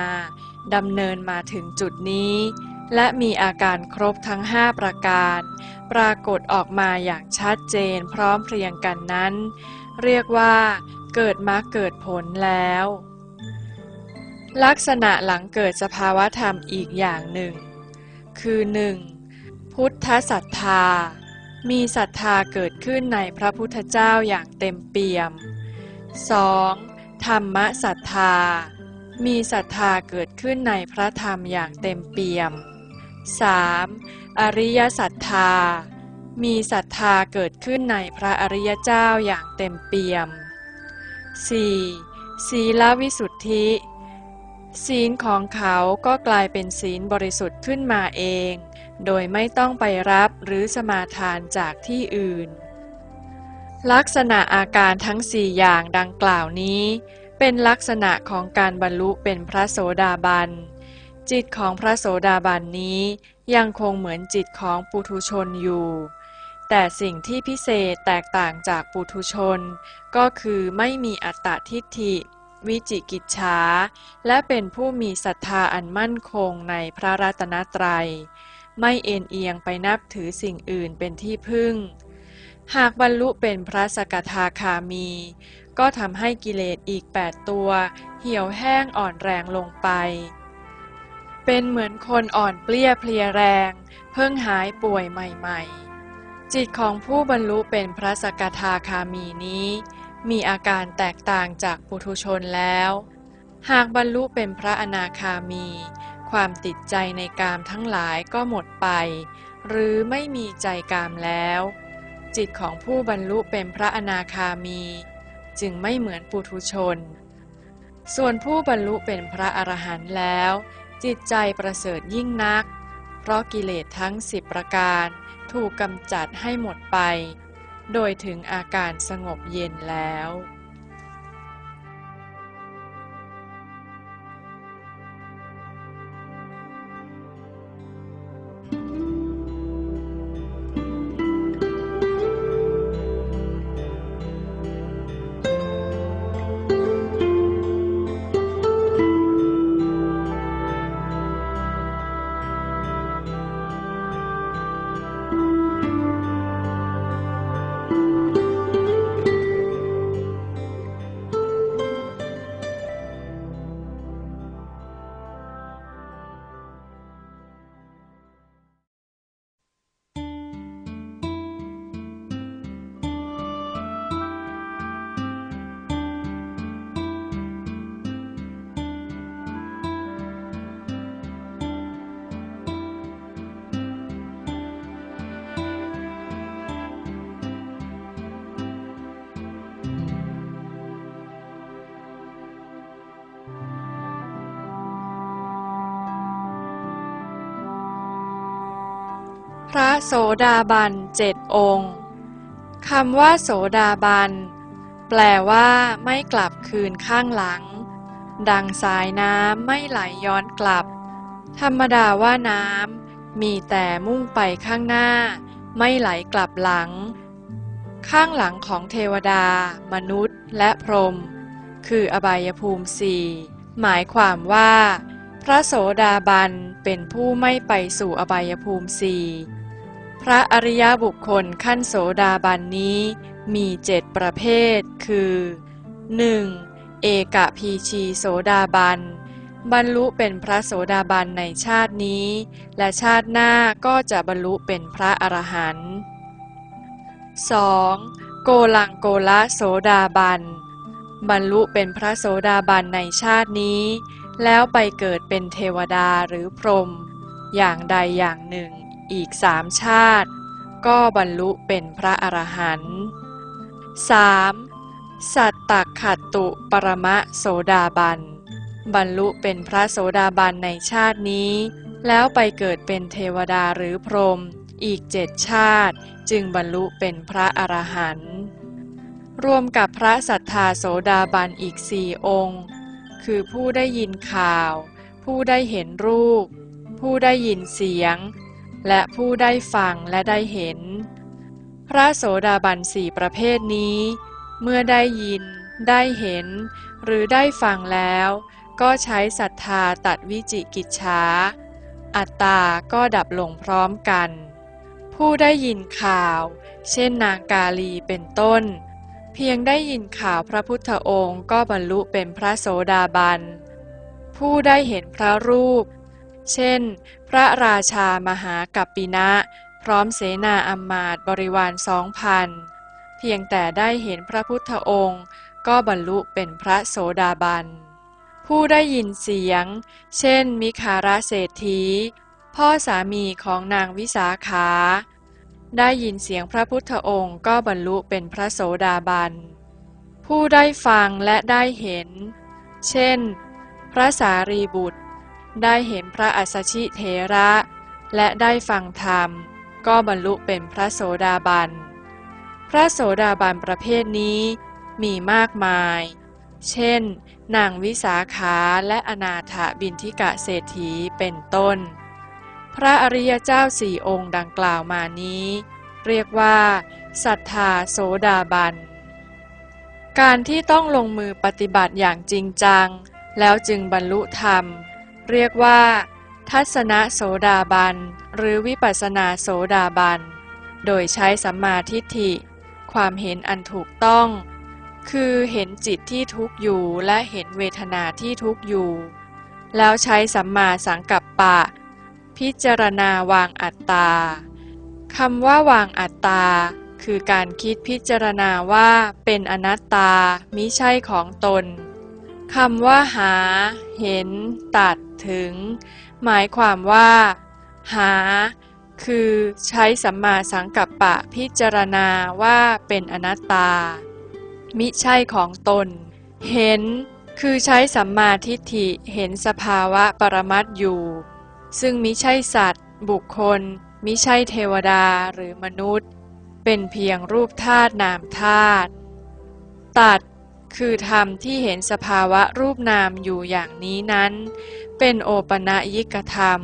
ดำเนินมาถึงจุดนี้และมีอาการครบทั้ง5ประการปรากฏออกมาอย่างชัดเจนพร้อมเพรียงกันนั้นเรียกว่าเกิดมรรคเกิดผลแล้วลักษณะหลังเกิดสภาวะธรรมอีกอย่างหนึ่งคือ 1. พุทธศรัทธามีศรัทธาเกิดขึ้นในพระพุทธเจ้าอย่างเต็มเปี่ยม 2. ธรรมศรัทธามีศรัทธาเกิดขึ้นในพระธรรมอย่างเต็มเปี่ยม 3. อริยศรัทธามีศรัทธาเกิดขึ้นในพระอริยเจ้าอย่างเต็มเปี่ยม 4. ศีลวิสุทธิศีลของเขาก็กลายเป็นศีลบริสุทธิ์ขึ้นมาเองโดยไม่ต้องไปรับหรือสมาทานจากที่อื่นลักษณะอาการทั้ง4อย่างดังกล่าวนี้เป็นลักษณะของการบรรลุเป็นพระโสดาบันจิตของพระโสดาบันนี้ยังคงเหมือนจิตของปุถุชนอยู่แต่สิ่งที่พิเศษแตกต่างจากปุถุชนก็คือไม่มีอัตตทิฏฐิวิจิกิจฉาและเป็นผู้มีศรัทธาอันมั่นคงในพระรัตนตรัยไม่เอ็นเอียงไปนับถือสิ่งอื่นเป็นที่พึ่งหากบรรลุเป็นพระสกทาคามีก็ทำให้กิเลสอีก8ตัวเหี่ยวแห้งอ่อนแรงลงไปเป็นเหมือนคนอ่อนเปลี้ยเพลียแรงเพิ่งหายป่วยใหม่ๆจิตของผู้บรรลุเป็นพระสกทาคามีนี้มีอาการแตกต่างจากปุถุชนแล้วหากบรรลุเป็นพระอนาคามีความติดใจในกามทั้งหลายก็หมดไปหรือไม่มีใจกามแล้วจิตของผู้บรรลุเป็นพระอนาคามีจึงไม่เหมือนปุถุชนส่วนผู้บรรลุเป็นพระอรหันต์แล้วจิตใจประเสริฐยิ่งนักเพราะกิเลสทั้ง10ประการถูกกำจัดให้หมดไปโดยถึงอาการสงบเย็นแล้ว พระโสดาบัน7 องค์คำว่าโสดาบันแปลว่าไม่กลับคืนข้างหลังดังสายน้ำไม่ไหลย้อนกลับธรรมดาว่าน้ำมีแต่มุ่งไปข้างหน้าไม่ไหลกลับหลังข้างหลังของเทวดามนุษย์และพรหมคืออบายภูมิ4หมายความว่าพระโสดาบันเป็นผู้ไม่ไปสู่อบายภูมิ4พระอริยบุคคลขั้นโสดาบันนี้มี7 ประเภทคือ 1. เอกพีชีโสดาบันบรรลุเป็นพระโสดาบันในชาตินี้และชาติหน้าก็จะบรรลุเป็นพระอรหันต์ 2. โกลังโกละโสดาบันบรรลุเป็นพระโสดาบันในชาตินี้แล้วไปเกิดเป็นเทวดาหรือพรหมอย่างใดอย่างหนึ่งอีก3 ชาติก็บรรลุเป็นพระอรหันต์ 3. สัตตขัตตุปรมะโสดาบันบรรลุเป็นพระโสดาบันในชาตินี้แล้วไปเกิดเป็นเทวดาหรือพรหมอีก7 ชาติจึงบรรลุเป็นพระอรหันต์รวมกับพระสัทธาโสดาบันอีก4 องค์คือผู้ได้ยินข่าวผู้ได้เห็นรูปผู้ได้ยินเสียงและผู้ได้ฟังและได้เห็นพระโสดาบัน4 ประเภทนี้เมื่อได้ยินได้เห็นหรือได้ฟังแล้วก็ใช้ศรัทธาตัดวิจิกิจฉาอัตตาก็ดับลงพร้อมกันผู้ได้ยินข่าวเช่นนางกาลีเป็นต้นเพียงได้ยินข่าวพระพุทธองค์ก็บรรลุเป็นพระโสดาบันผู้ได้เห็นพระรูปเช่นพระราชามหากัปปินะพร้อมเสนาอำมาตย์บริวาร2,000เพียงแต่ได้เห็นพระพุทธองค์ก็บรรลุเป็นพระโสดาบันผู้ได้ยินเสียงเช่นมิคารเศรษฐีพ่อสามีของนางวิสาขาได้ยินเสียงพระพุทธองค์ก็บรรลุเป็นพระโสดาบันผู้ได้ฟังและได้เห็นเช่นพระสารีบุตรได้เห็นพระอัสสชิเถระและได้ฟังธรรมก็บรรลุเป็นพระโสดาบันพระโสดาบันประเภทนี้มีมากมายเช่นนางวิสาขาและอนาถบิณฑิกะเศรษฐีเป็นต้นพระอริยเจ้า4 องค์ดังกล่าวมานี้เรียกว่าสัทธาโสดาบันการที่ต้องลงมือปฏิบัติอย่างจริงจังแล้วจึงบรรลุธรรมเรียกว่าทัศนโสดาบันหรือวิปัสสนาโสดาบันโดยใช้สัมมาทิฏฐิความเห็นอันถูกต้องคือเห็นจิตที่ทุกข์อยู่และเห็นเวทนาที่ทุกข์อยู่แล้วใช้สัมมาสังกัปปะพิจารณาวางอัตตาคำว่าวางอัตตาคือการคิดพิจารณาว่าเป็นอนัตตามิใช่ของตนคำว่าหาเห็นตัดถึงหมายความว่าหาคือใช้สัมมาสังกัปปะพิจารณาว่าเป็นอนัตตามิใช่ของตนเห็นคือใช้สัมมาทิฏฐิเห็นสภาวะปรมัตถ์อยู่ซึ่งมิใช่สัตว์บุคคลมิใช่เทวดาหรือมนุษย์เป็นเพียงรูปธาตุนามธาตุตัดคือธรรมที่เห็นสภาวะรูปนามอยู่อย่างนี้นั้นเป็นโอปนยิกธรรม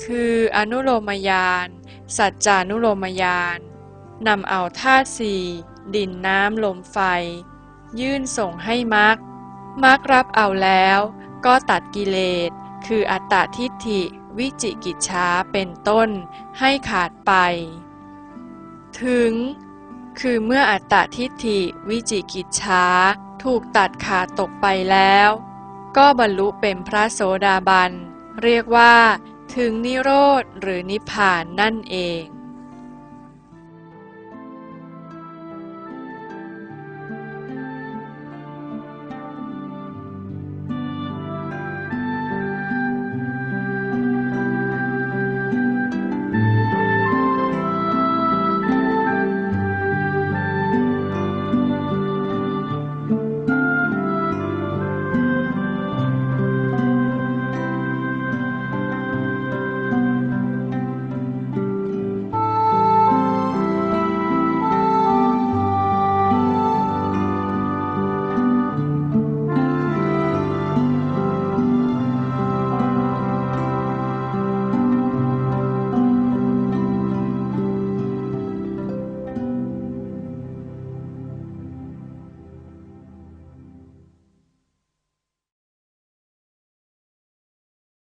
คืออนุโลมญาณสัจจานุโลมญาณนำเอาธาตุ4ดินน้ำลมไฟยื่นส่งให้มรรครับเอาแล้วก็ตัดกิเลสคืออัตตทิฏฐิวิจิกิจฉาเป็นต้นให้ขาดไปถึงคือเมื่ออัตตทิฏฐิวิจิกิจฉาถูกตัดขาดตกไปแล้วก็บรรลุเป็นพระโสดาบันเรียกว่าถึงนิโรธหรือนิพพานนั่นเอง